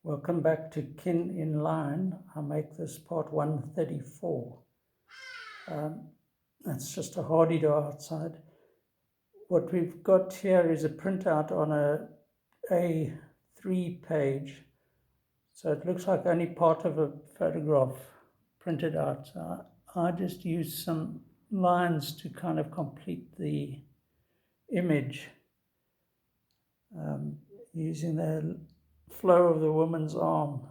Welcome back to Kin in Line. I make this part 134. That's just a hardy do outside. What we've got here is a printout on a A3 page. So it looks like only part of a photograph printed out. So I just used some lines to kind of complete the image, using the flow of the woman's arm.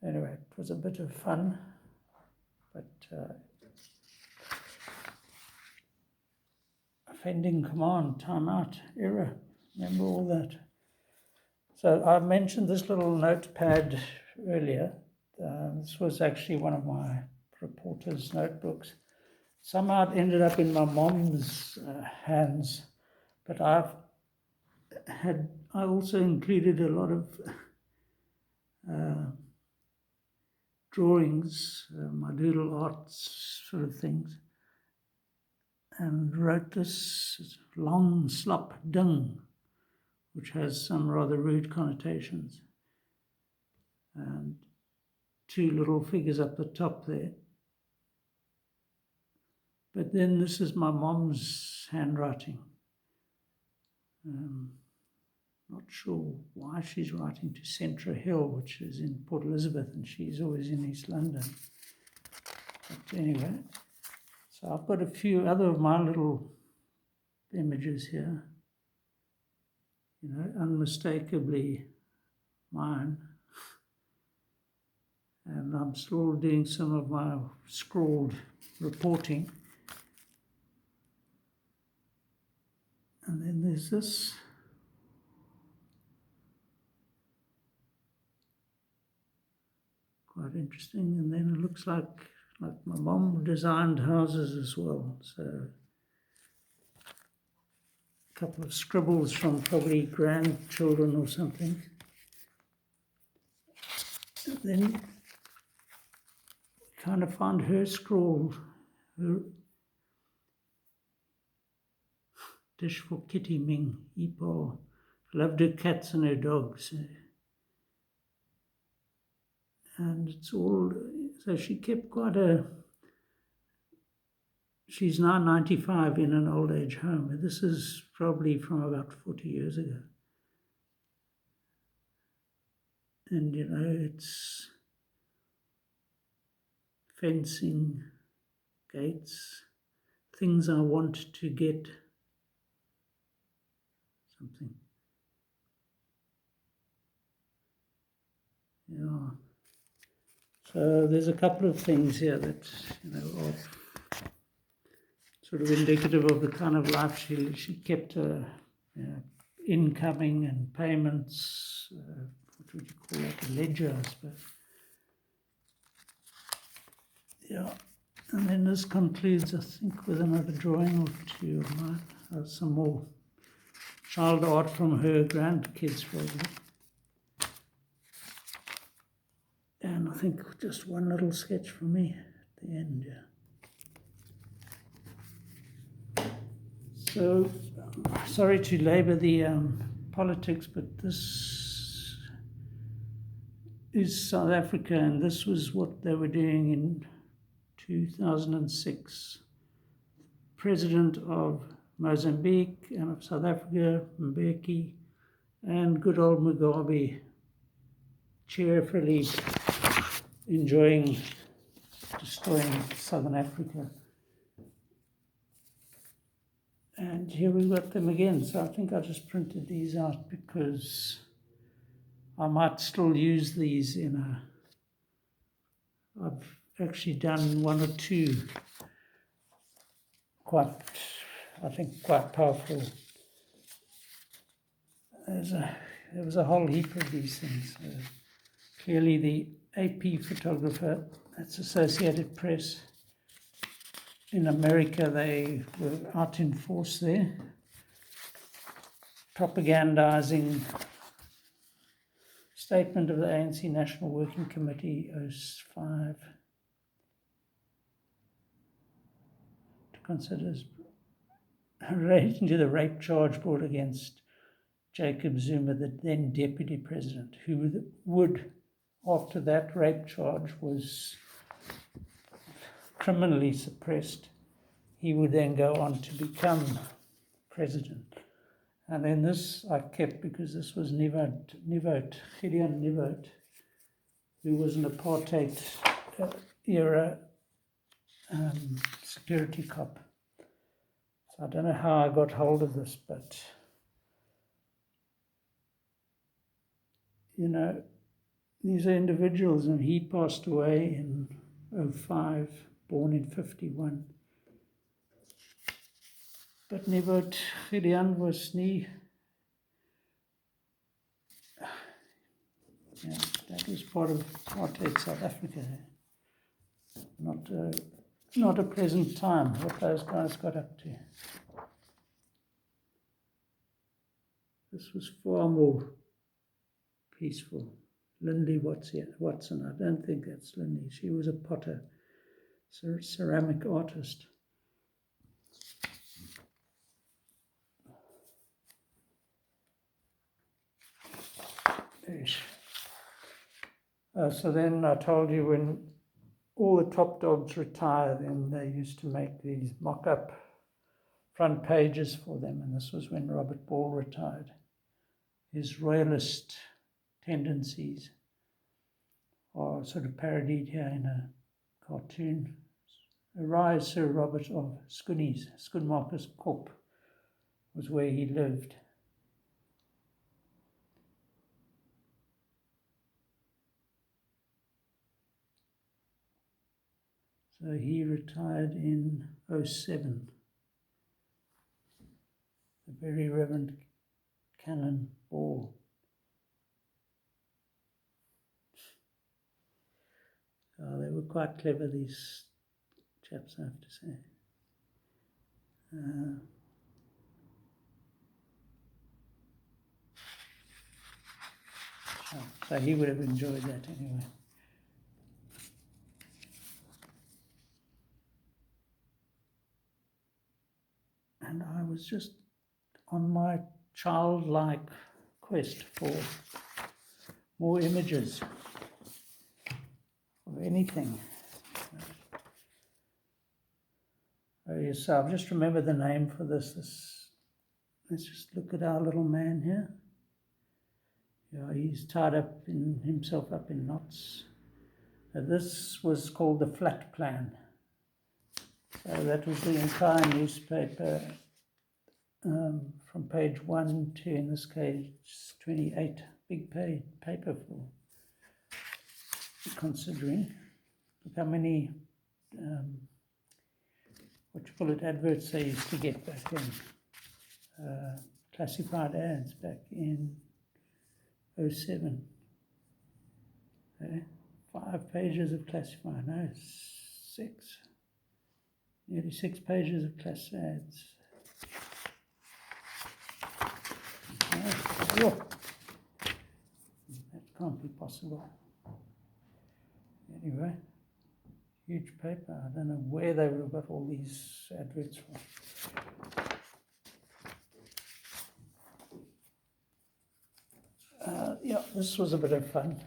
Anyway, it was a bit of fun, but offending command, timeout, error, remember all that. So I mentioned this little notepad earlier. This was actually one of my reporter's notebooks. Somehow it ended up in my mom's hands, but I also included a lot of drawings, my doodle arts sort of things, and wrote this long slop dung, which has some rather rude connotations, and two little figures up the top there. But then this is my mom's handwriting. Not sure why she's writing to Centra Hill, which is in Port Elizabeth, and she's always in East London. But anyway, so I've got a few other of my little images here, unmistakably mine. And I'm still doing some of my scrawled reporting. And then there's this. Quite interesting. And then it looks like my mom designed houses as well. So a couple of scribbles from probably grandchildren or something. And then kind of found her scrawl, her dish for Kitty Ming, Ipo, loved her cats and her dogs. And it's all, so she kept she's now 95 in an old age home. This is probably from about 40 years ago. And, it's fencing, gates, things I want to get, something. Yeah. So there's a couple of things here that, are sort of indicative of the kind of life she kept, incoming and payments, what would you call that, a ledger, I suppose. Yeah, and then this concludes, I think, with another drawing or two of mine. Some more child art from her grandkids, probably. And I think just one little sketch from me at the end, yeah. So, sorry to labour the politics, but this is South Africa, and this was what they were doing in 2006. President of Mozambique and of South Africa, Mbeki, and good old Mugabe cheerfully enjoying destroying Southern Africa. And here we've got them again. So I think I just printed these out because I might still use these I've actually done one or two quite powerful. There was a whole heap of these things. Clearly the AP photographer, that's Associated Press. In America, they were out in force there, propagandizing statement of the ANC National Working Committee 05 to consider relating to the rape charge brought against Jacob Zuma, the then deputy president, who would, after that rape charge was criminally suppressed, he would then go on to become president. And then this I kept because this was Gideon Nivot, who was an apartheid era security cop. So I don't know how I got hold of this, but you know, these are individuals, and he passed away in 2005, born in 1951. But Nivot Gideon was nie. Yeah, that was part of apartheid South Africa. Not a pleasant time, what those guys got up to. This was far more peaceful. Lindy Watson, I don't think that's Lindy. She was a potter, ceramic artist. So then I told you when all the top dogs retire, then they used to make these mock-up front pages for them, and this was when Robert Ball retired. His royalist tendencies are sort of parodied here in a cartoon. Arise, Sir Robert of Schoenies, Schoenmakers Kop was where he lived. So he retired in 2007. The Very Reverend Canon Ball. They were quite clever, these chaps, I have to say. So he would have enjoyed that anyway. And I was just on my childlike quest for more images of anything. Oh yes, I've just remembered the name for this. Let's just look at our little man here. Yeah, he's tied himself up in knots. This was called the Flat Plan. So that was the entire newspaper from page 1 to, in this case, 28. Big paper for considering. Look how many, adverts they used to get back then. Classified ads back in 2007. Okay. 5 pages of classified, no, 6. Nearly 6 pages of class ads. Oh, that can't be possible. Anyway, huge paper. I don't know where they would have got all these adverts from. Yeah, this was a bit of fun.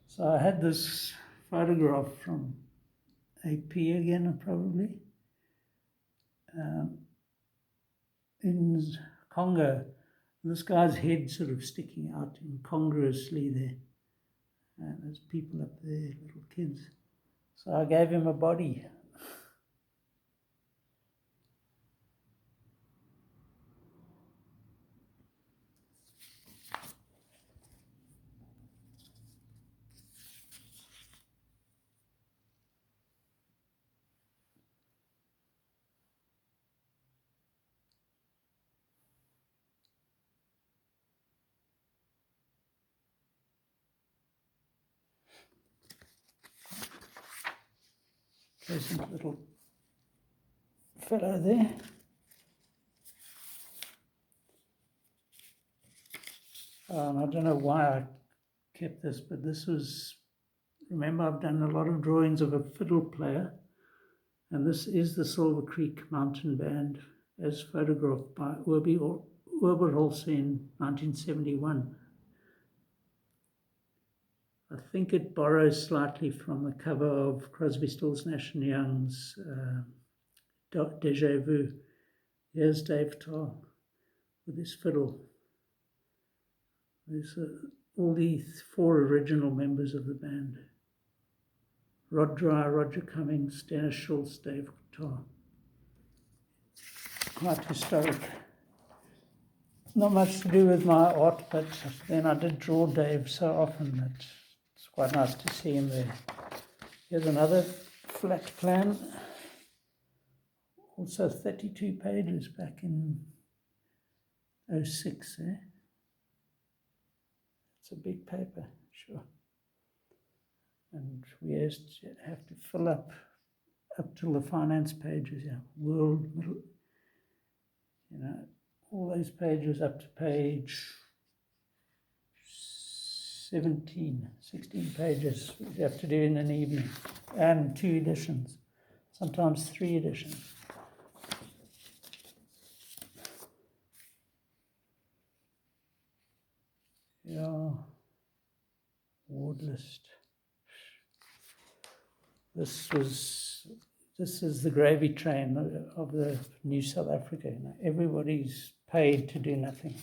So I had this photograph from AP again, probably, in Congo. This guy's head sort of sticking out incongruously there. And there's people up there, little kids. So I gave him a body. Pleasant little fellow there. I don't know why I kept this, but this was, remember I've done a lot of drawings of a fiddle player, and this is the Silver Creek Mountain Band as photographed by Urbi Oberholzer in 1971. I think it borrows slightly from the cover of Crosby, Stills, Nash & Young's Deja Vu. Here's Dave Tarr with his fiddle. There's all these 4 original members of the band. Rod Dreyer, Roger Cummings, Dennis Schultz, Dave Tarr. Quite historic. Not much to do with my art, but then I did draw Dave so often that it's quite nice to see him there. Here's another flat plan, also 32 pages back in 06. It's a big paper, sure. And we have to fill up till the finance pages, world, middle, all those pages up to page 16 pages we have to do in an evening, and 2 editions, sometimes 3 editions. Yeah, ward list. This is the gravy train of the New South Africa. Everybody's paid to do nothing.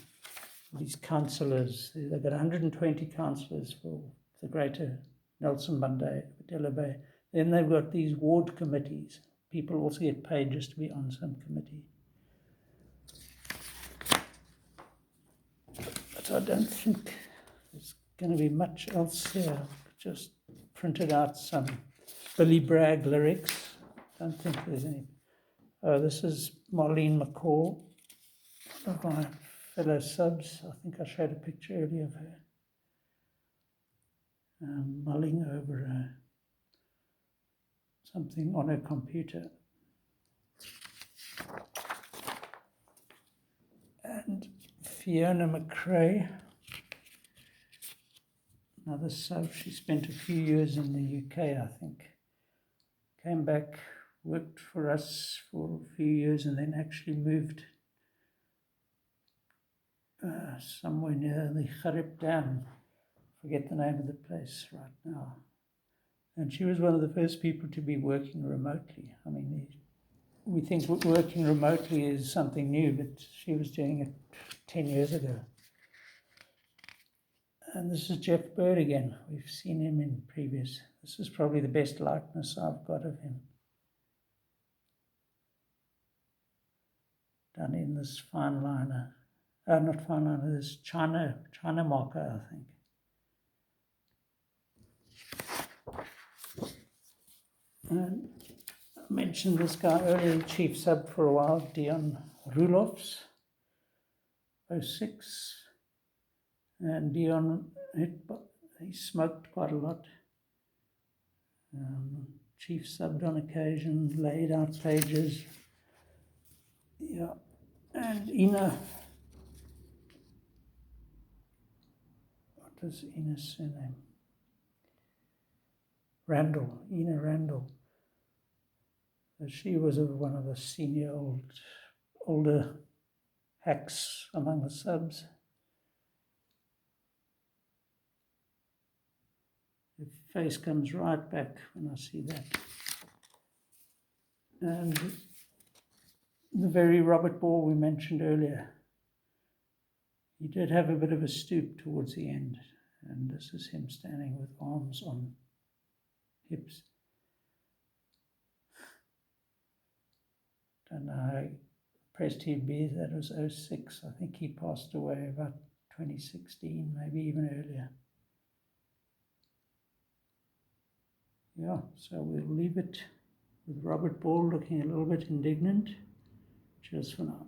These councillors, they've got 120 councillors for the Greater Nelson Mandela Bay. Then they've got these ward committees. People also get paid just to be on some committee. But I don't think there's going to be much else here. Just printed out some Billy Bragg lyrics. Don't think there's any. Oh, this is Marlene McCall, one of my fellow subs. I think I showed a picture earlier of her mulling over something on her computer. And Fiona McRae, another sub. She spent a few years in the UK, I think. Came back, worked for us for a few years, and then actually moved somewhere near the Gharib Dam. Forget the name of the place right now. And she was one of the first people to be working remotely. I mean, we think working remotely is something new, but she was doing it 10 years ago. And this is Jeff Bird again. We've seen him in previous. This is probably the best likeness I've got of him. Done in this fine liner. Not fine liner, this China marker, I think. And I mentioned this guy earlier, chief sub for a while, Dion Roelofs, 06. And Dion, he smoked quite a lot. Chief subbed on occasion, laid out pages. Yeah. And Ina, what is Ina's surname? Ina Randall. She was one of the senior older hacks among the subs. The face comes right back when I see that. And the very Robert Ball we mentioned earlier, he did have a bit of a stoop towards the end, and this is him standing with arms on hips. Don't know how impressed he'd be. That was 06. I think he passed away about 2016, maybe even earlier. Yeah, so we'll leave it with Robert Ball looking a little bit indignant. Cheers for now.